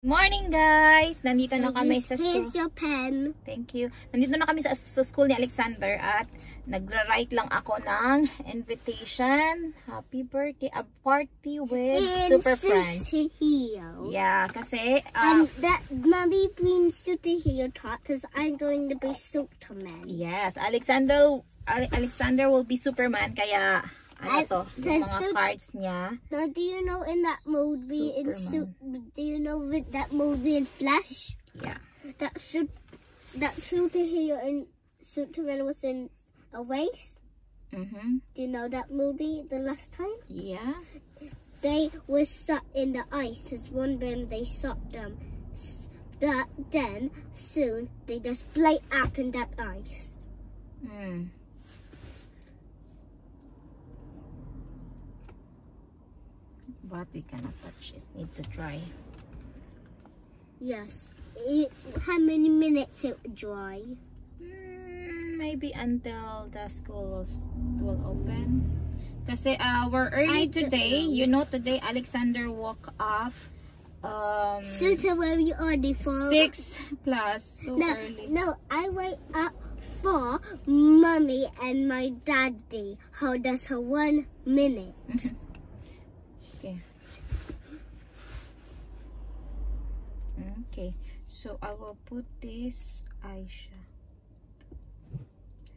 Morning guys! Nandito na kami sa school. Here's your pen. Thank you. Nandito na kami sa school ni Alexander at nagra-write lang ako ng invitation. Happy birthday. A party with super friends. Yeah, kasi and that Mommy brings superhero talk because I'm going to be Superman. Yes, Alexander will be Superman kaya ano to, yung mga cards niya. Now, do you know in that movie in Flash? Yeah. That superhero in Superman was in a race? Mm-hmm. Do you know that movie the last time? Yeah. They were stuck in the ice. There's one band they stopped them. But then, soon, they just play up in that ice. Mm. But we cannot touch it. Need to dry. Yes. How many minutes it will dry? Maybe until the school will open. Kasi we're early today. You know, today Alexander woke up. So very early for 6 plus. So early. No, I wake up for Mommy and my daddy. How does 1 minute? Okay. Okay. So I will put this Aisha.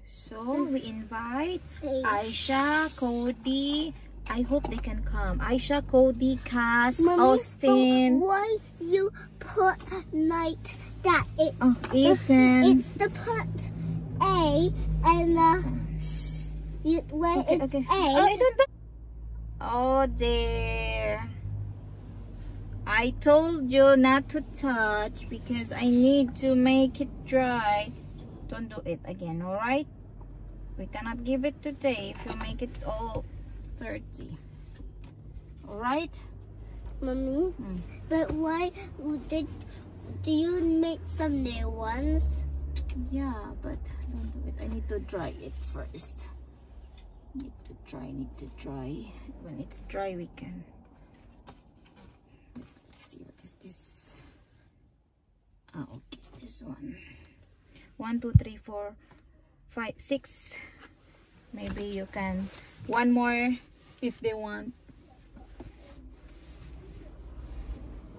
So we invite Aisha, Cody. I hope they can come. Aisha, Cody, Cass, Mommy, Austin. Why you put like that? Ethan. It's the put A and where it's Okay. A. Oh, I don't know. Oh dear. I told you not to touch because I need to make it dry. Don't do it again, alright? We cannot give it today if you make it all dirty. Alright? Mommy, but why do you make some new ones? Yeah, but don't do it. I need to dry it first. Need to dry. When it's dry, we can. Let's see, what is this? Okay, this one. 1, 2, 3, 4, 5, 6. Maybe you can. One more if they want.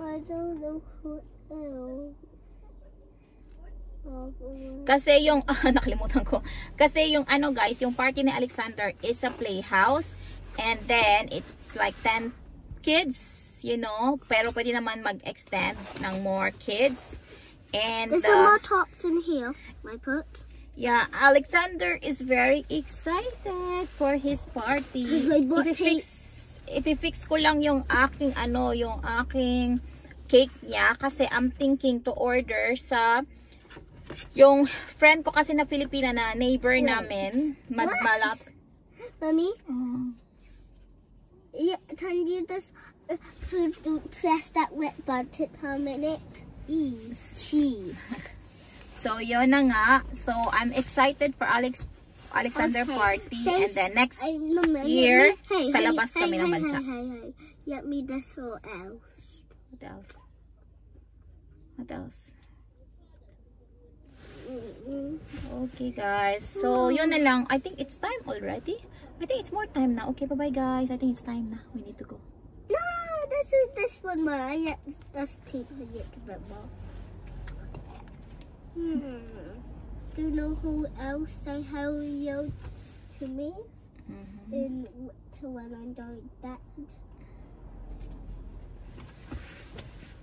I don't know who else. Kasi yung nakalimutan ko. Kasi yung ano guys, yung party ni Alexander is a playhouse and then it's like 10 kids, you know, pero pwede naman mag-extend ng more kids. And there's some more tops in here. My put. Yeah, Alexander is very excited for his party. If-fix ko lang yung aking yung aking cake niya kasi I'm thinking to order sa yung friend ko kasi na Filipina na neighbor namin, malap. Mommy? Yeah, can you just press that red button a minute? Cheese. So, yun na nga. So, I'm excited for Alexander party and then next year, sa labas kami ng bansa. Let me this or else. What else? What else? Okay guys, so yun na lang. I think it's time already. I think it's more time now. Okay, bye-bye guys. I think it's time na. We need to go. No, this one more. Let's take it a bit more. Do you know who else say hello to me? When I'm doing that.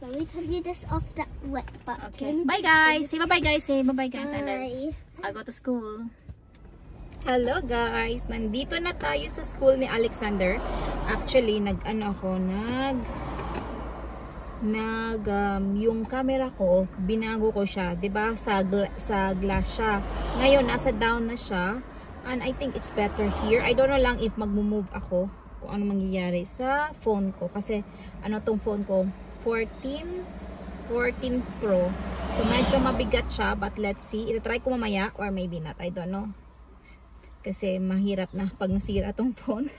Let me turn you this off that wet button. Okay. Bye guys. Say bye-bye guys. Say bye-bye guys. Bye. And then I'll go to school. Hello guys. Nandito na tayo sa school ni Alexander. Actually, yung camera ko, binago ko siya. 'Di ba? Sa glass siya. Ngayon, nasa down na siya. And I think it's better here. I don't know lang if magmo-move ako kung ano mangyayari sa phone ko. Kasi, tong phone ko, 14 Pro. So, medyo mabigat siya, but let's see. Ito-try ko mamaya, or maybe not. I don't know. Kasi, mahirap na pag nasira tong phone.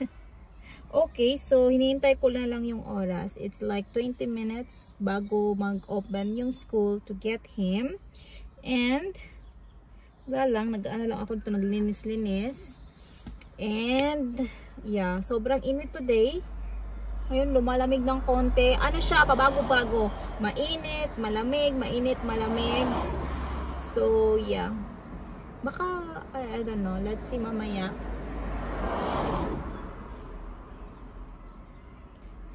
Okay, so hinihintay ko na lang yung oras. It's like 20 minutes bago mag-open yung school to get him. And wala lang, nag-ano lang ako dito, naglinis-linis. And yeah, sobrang init today. Ayun, lumalamig ng konti. Ano siya, pabago-bago. Mainit, malamig, mainit, malamig. So yeah. Baka, I don't know, let's see mamaya.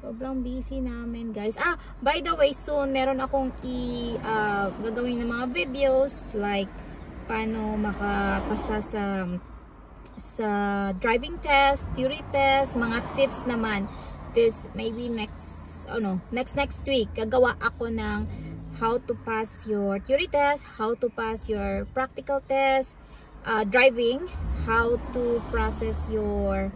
Sobrang busy namin, guys. By the way, soon meron akong gagawin ng mga videos like paano makapasa sa driving test, theory test, mga tips naman. This maybe next week gagawa ako ng how to pass your theory test, how to pass your practical test, driving, how to process your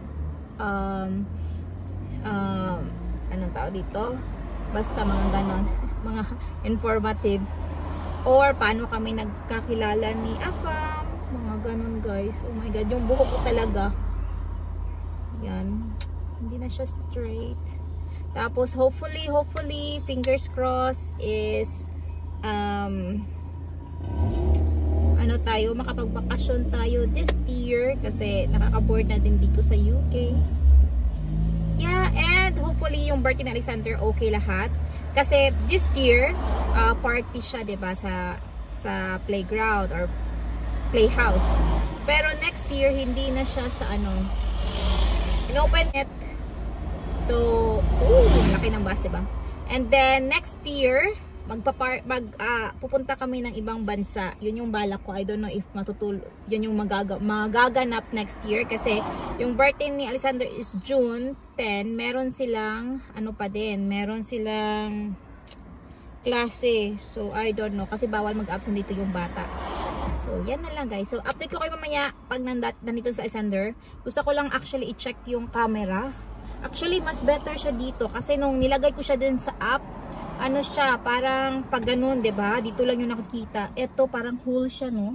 anong tawag dito, basta mga ganon, mga informative, or paano kami nagkakilala ni Afam, mga ganon, guys. Oh my god, yung buhok ko talaga yan, hindi na siya straight. Tapos hopefully fingers crossed is ano tayo, makapagbakasyon tayo this year kasi nakaka-board na din dito sa UK. Yeah, and hopefully yung birthday ni Alexander okay lahat. Kasi this year, party siya, diba, sa playground or playhouse. Pero next year, hindi na siya sa in-open it. So, laki ng bus, diba? And then, next year, pupunta kami ng ibang bansa. Yun yung balak ko. I don't know if yun yung magaganap next year kasi yung birthday ni Alexander is June 10. Meron silang meron silang klase. So I don't know kasi bawal mag-absent dito yung bata. So yan na lang, guys. So update ko kayo mamaya pag nandito sa Alexander. Gusto ko lang actually i-check yung camera. Actually mas better siya dito kasi nung nilagay ko siya din sa app, ano siya, parang pag ganun, diba? Dito lang yung nakikita. Ito, parang hole siya, no?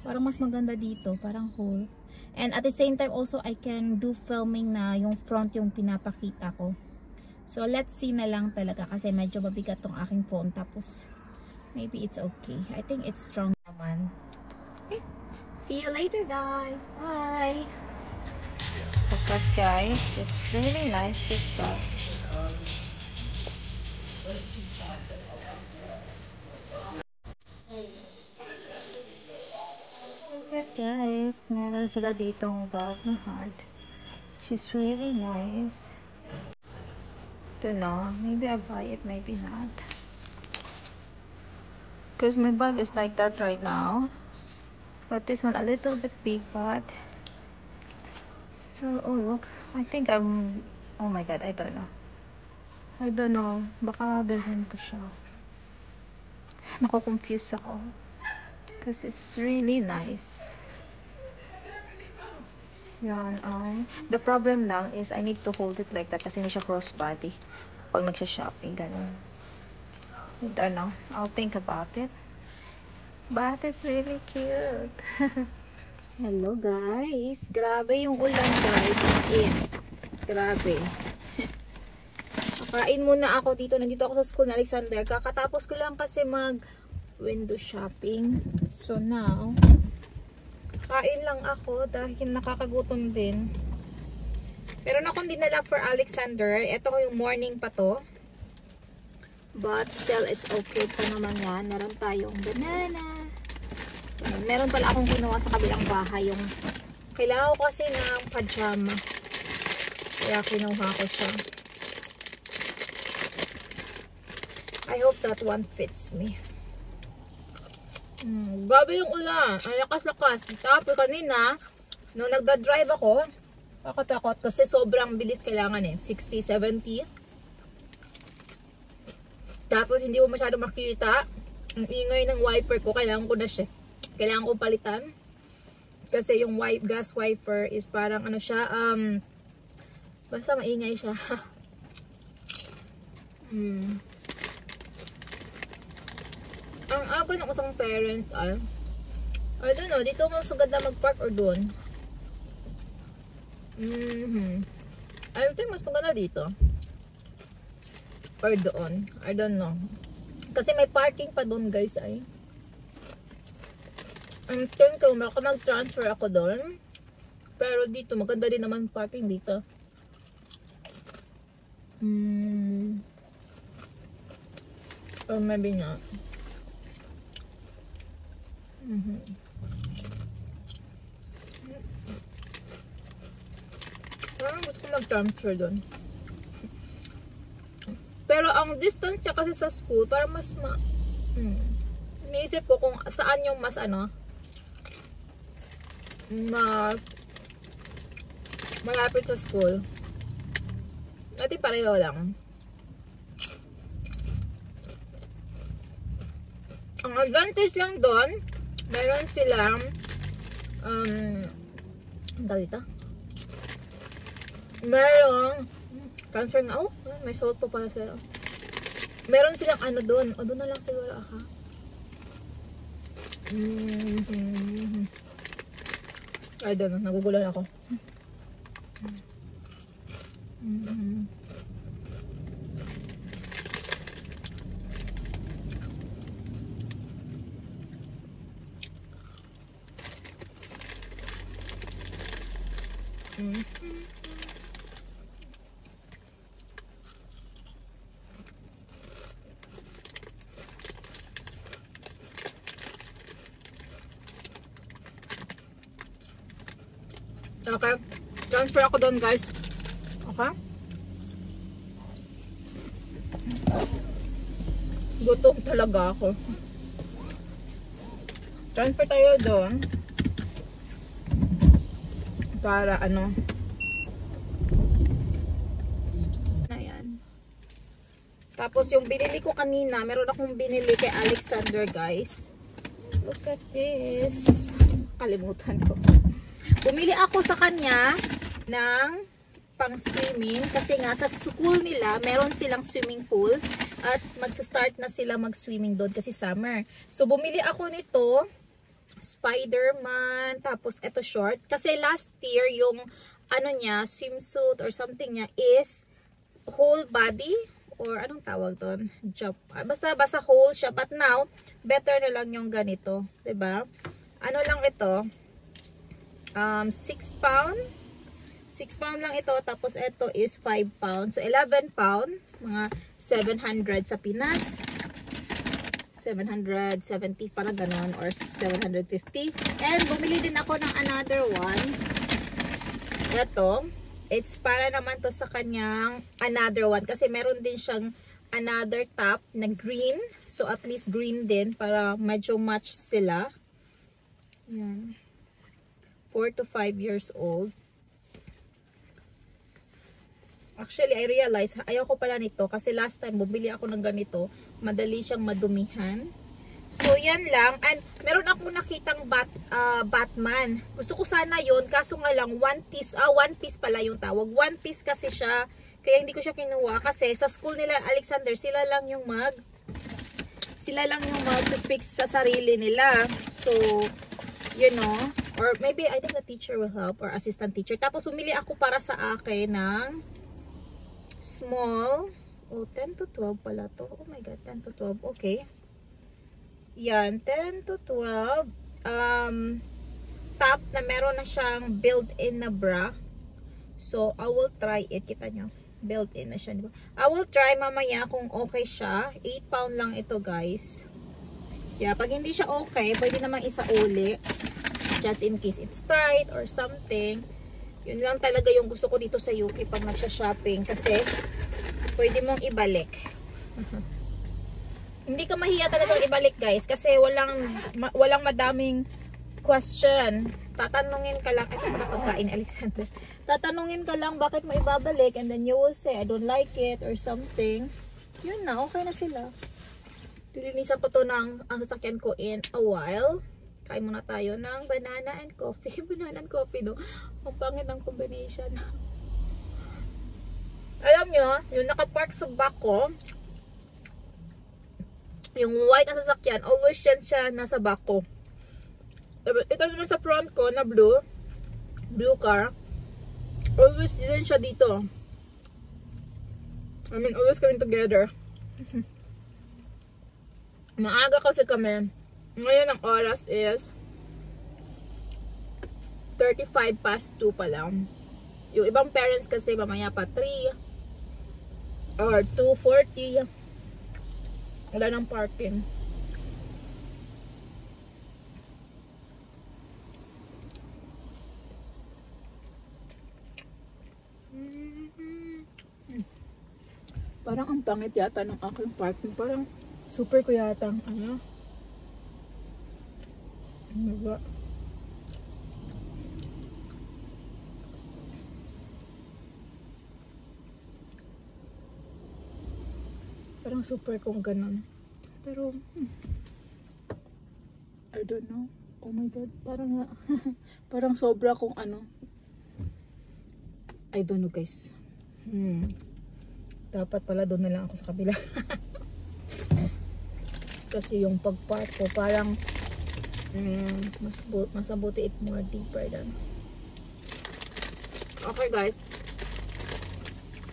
Parang mas maganda dito, parang hole. And at the same time, also, I can do filming na yung front yung pinapakita ko. So, let's see na lang talaga kasi medyo mabigat tong aking phone. Tapos, maybe it's okay. I think it's strong naman. Okay. See you later, guys. Bye! Okay, guys. It's really nice, this stuff. Guys, meron sila ditong bag na heart. She's really nice. Don't know, maybe I buy it, maybe not. Because my bag is like that right now. But this one a little bit big, but so, oh look, I think oh my god, I don't know. Baka bilhin ko siya. Nako-confuse ako. Because it's really nice. Yan, the problem lang is I need to hold it like that kasi hindi siya crossbody pag nagsha-shopping, ganun. I don't know. I'll think about it. But it's really cute. Hello, guys. Grabe yung ulan, guys. Grabe. Kakain muna ako dito. Nandito ako sa school na Alexander. Kakatapos ko lang kasi window shopping. So now, kain lang ako dahil nakakagutom din. Pero na akong dinala for Alexander. Ito ko yung morning pa to. But still, it's okay pa naman yan. Meron tayong banana. Meron pala akong kinuha sa kabilang bahay. Yung kailangan ko kasi ng pajama. Kaya kinuha ko siya. I hope that one fits me. Grabe yung ulan. Ang lakas-lakas. Tapos kanina, nung nagda-drive ako, takot kasi sobrang bilis kailangan 60, 70. Tapos hindi ko masyado makita. Ang ingay ng wiper ko, kailangan ko na siya. Kailangan ko palitan. Kasi yung gas wiper is parang siya, basta maingay siya. Ang aga ng isang parent I don't know, dito mas maganda mag-park or doon. I think mas maganda dito. Or doon. I don't know. Kasi may parking pa doon guys ay. I think kung mag-transfer ako doon. Pero dito, maganda din naman parking dito. Or maybe not. Parang gusto ko mag-transfer doon. Pero ang distance siya kasi sa school, parang mas iniisip ko kung saan yung mas malapit sa school. At pareho lang. Ang advantage lang doon, meron silang dito. Merong transfer nga. Oh, may salt pa pala sila. Meron silang ano doon. O, doon na lang siguro ako. I don't know. Nagugulan ako. Okay. Transfer ako doon guys. Okay. Gutom talaga ako. Transfer tayo doon. Para ano. Ayan. Tapos yung binili ko kanina, meron akong binili kay Alexander guys. Look at this. Kalimutan ko. Bumili ako sa kanya ng pang-swimming kasi nga sa school nila meron silang swimming pool at magsa-start na sila mag-swimming doon kasi summer. So bumili ako nito, Spider-Man, tapos ito short kasi last year yung ano niya, swimsuit or something niya is whole body or anong tawag doon? Basta whole siya, but now better na lang yung ganito, 'di ba? Ano lang ito? 6 pound. 6 pound lang ito. Tapos ito is 5 pound. So 11 pound. Mga 700 sa Pinas. 770 para ganon. Or 750. And bumili din ako ng another one. Ito. It's para naman to sa kanyang another one. Kasi meron din siyang another top na green. So at least green din. Para medyo match sila. Yan. 4 to 5 years old. Actually, I realize, ayaw ko pala nito kasi last time bumili ako ng ganito, madali siyang madumihan. So, yan lang. And meron akong nakitang Batman. Gusto ko sana yon kaso nga lang, one piece pala yung tawag. One piece kasi siya, kaya hindi ko siya kinuha kasi sa school nila, Alexander, sila lang yung mag-fix sa sarili nila. So, you know, or maybe I think the teacher will help or assistant teacher. Tapos bumili ako para sa akin ng small. Oh, 10 to 12 pala to. Oh my god, 10 to 12. Okay. Yan, 10 to 12. Top na meron na siyang built-in na bra. So, I will try it. Kita nyo. Built-in na siya. Diba? I will try mamaya kung okay siya. 8 pound lang ito, guys. Yeah, pag hindi siya okay, pwede namang isauli. Just in case it's tight or something. Yun lang talaga yung gusto ko dito sa UK pag nagsha-shopping. Kasi, pwede mong ibalik. Hindi ka mahiya talagang ibalik, guys. Kasi walang madaming question. Tatanungin ka lang. Ito pala pagkain, Alexander. Tatanungin ka lang bakit mo ibabalik. And then you will say, I don't like it or something. Yun na, okay na sila. Lilinisan ko to ng ang sasakyan ko in a while. Kain muna tayo ng banana and coffee. Banana and coffee, no? Ang pangit ng combination. Alam nyo, yung nakapark sa back ko, yung white na sasakyan, always yan siya nasa back ko. Ito naman sa front ko na blue car, always din siya dito. I mean, always kami together. Maaga kasi kami. Ngayon ang oras is 35 past 2 pa lang. Yung ibang parents kasi mamaya pa 3 or 2:40. Wala ng parking. Parang ang pangit yata ng aking parking. Parang super ko yata ang ano. Ano ba? Parang super kong ganun. Pero, I don't know. Oh my God. Parang, parang sobra kong ano. I don't know guys. Dapat pala doon na lang ako sa kabila. Kasi yung pag-park ko parang mas mabuti if more deeper than. Okay guys.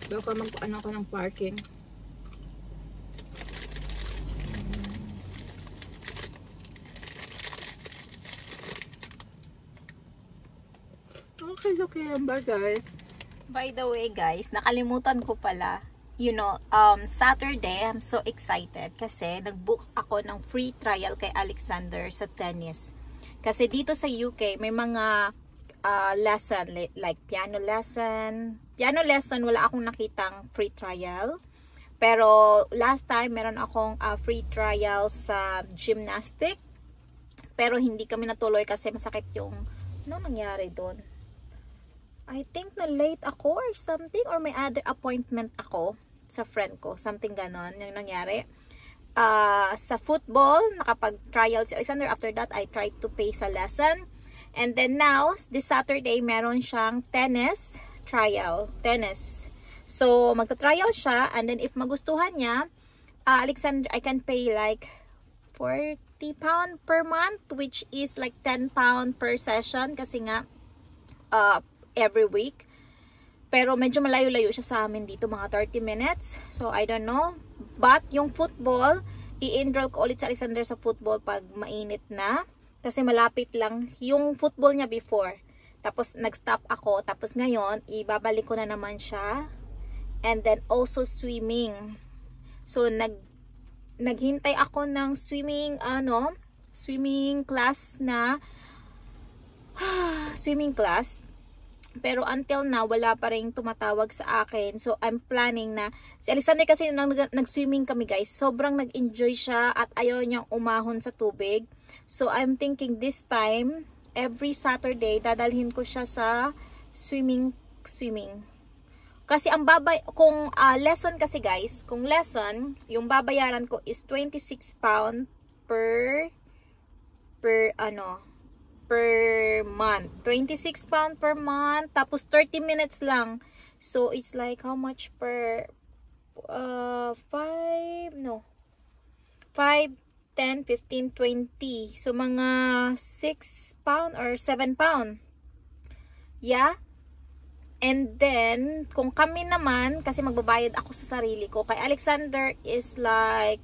Baka magpaano ko ng parking. Okay. Bye guys. By the way guys, nakalimutan ko pala. You know, Saturday, I'm so excited kasi nag-book ako ng free trial kay Alexander sa tennis. Kasi dito sa UK, may mga lesson, like piano lesson. Piano lesson, wala akong nakitang free trial. Pero last time, meron akong free trial sa gymnastic. Pero hindi kami natuloy kasi masakit yung, ano nangyari doon? I think na late ako or something, or may other appointment ako sa friend ko, something ganon yung nangyari. Sa football, nakapag-trial si Alexander. After that, I tried to pay sa lesson. And then now, this Saturday, meron siyang tennis trial. Tennis. So, magta-trial siya. And then, if magustuhan niya, Alexander, I can pay like 40 pound per month, which is like 10 pound per session. Kasi nga, every week. Pero medyo malayo-layo siya sa amin dito, mga 30 minutes. So, I don't know. But, yung football, i-enroll ko ulit sa Alexander sa football pag mainit na. Kasi malapit lang yung football niya before. Tapos, nag-stop ako. Tapos ngayon, ibabalik ko na naman siya. And then, also swimming. So, naghintay ako ng swimming class na swimming class. Pero until now, wala pa rin tumatawag sa akin. So, I'm planning na, si Alexander kasi nag-swimming kami guys, sobrang nag-enjoy siya at ayaw niyang umahon sa tubig. So, I'm thinking this time, every Saturday, dadalhin ko siya sa swimming. Kasi ang kung lesson kasi guys, kung lesson, yung babayaran ko is 26 pound per month. 26 pound per month. Tapos 30 minutes lang. So, it's like how much per 5, 10, 15, 20. So, mga 6 pound or 7 pound. Yeah. And then, kung kami naman, kasi magbabayad ako sa sarili ko. Kay Alexander is like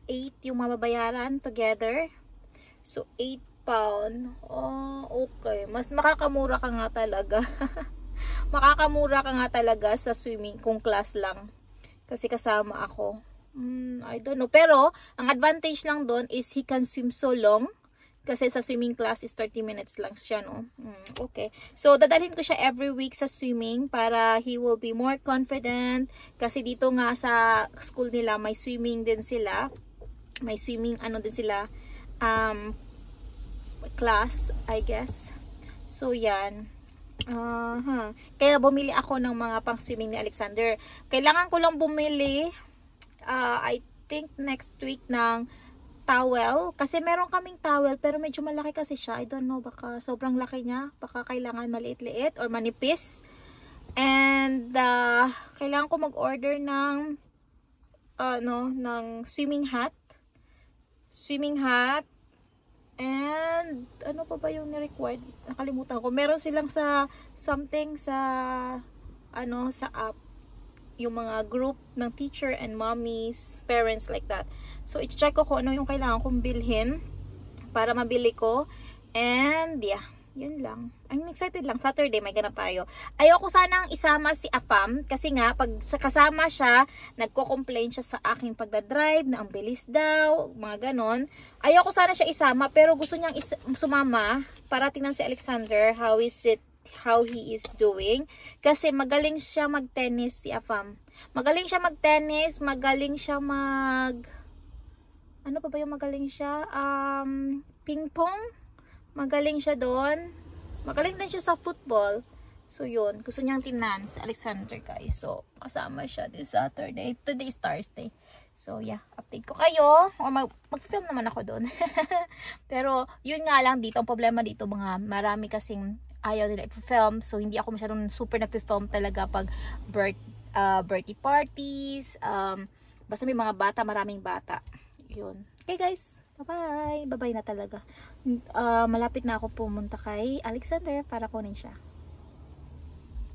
8 yung mababayaran together. So, 8 pound. Oh, okay. Mas makakamura ka nga talaga. Makakamura ka nga talaga sa swimming kung class lang. Kasi kasama ako. I don't know. Pero, ang advantage lang doon is he can swim so long. Kasi sa swimming class is 30 minutes lang siya, no? Okay. So, dadalhin ko siya every week sa swimming para he will be more confident. Kasi dito nga sa school nila, may swimming din sila. May swimming, din sila, class, I guess. So, yan. Kaya bumili ako ng mga pang swimming ni Alexander. Kailangan ko lang bumili, I think next week ng towel. Kasi meron kaming towel, pero medyo malaki kasi siya. I don't know, baka sobrang laki niya. Baka kailangan maliit-liit or manipis. And, kailangan ko mag-order ng, ng swimming hat. Swimming hat. And, ano pa ba yung ni-required? Nakalimutan ko. Meron silang sa, something sa, sa app. yung mga group ng teacher and mommies, parents like that. So i-check ko kung ano yung kailangan kong bilhin para mabili ko. And yeah, yun lang. I'm excited lang. Saturday may ganap tayo. Ayoko sanang isama si Afam kasi nga pag kasama siya, nagko-complain siya sa aking pagdadrive na ang bilis daw, mga ganon. Ayoko sana siya isama pero gusto niyang sumama para tingnan si Alexander how he is doing. Kasi magaling siya mag-tennis si Afam. Magaling siya mag-tennis, magaling siya ano pa ba yung magaling siya? Ping-pong. Magaling siya doon. Magaling din siya sa football. So, yun. Gusto niyang tinan si Alexander, guys. So, kasama siya this Saturday. Today is Thursday. So, yeah. Update ko kayo. O, mag-film naman ako doon. Pero, yun nga lang dito. Ang problema dito, marami kasing ayaw nila i-film. So, hindi ako masyadong super nag-film talaga pag birthday parties. Basta may mga bata, maraming bata. Yun. Okay, guys. Bye-bye. Bye-bye na talaga. Malapit na ako pumunta kay Alexander para kunin siya.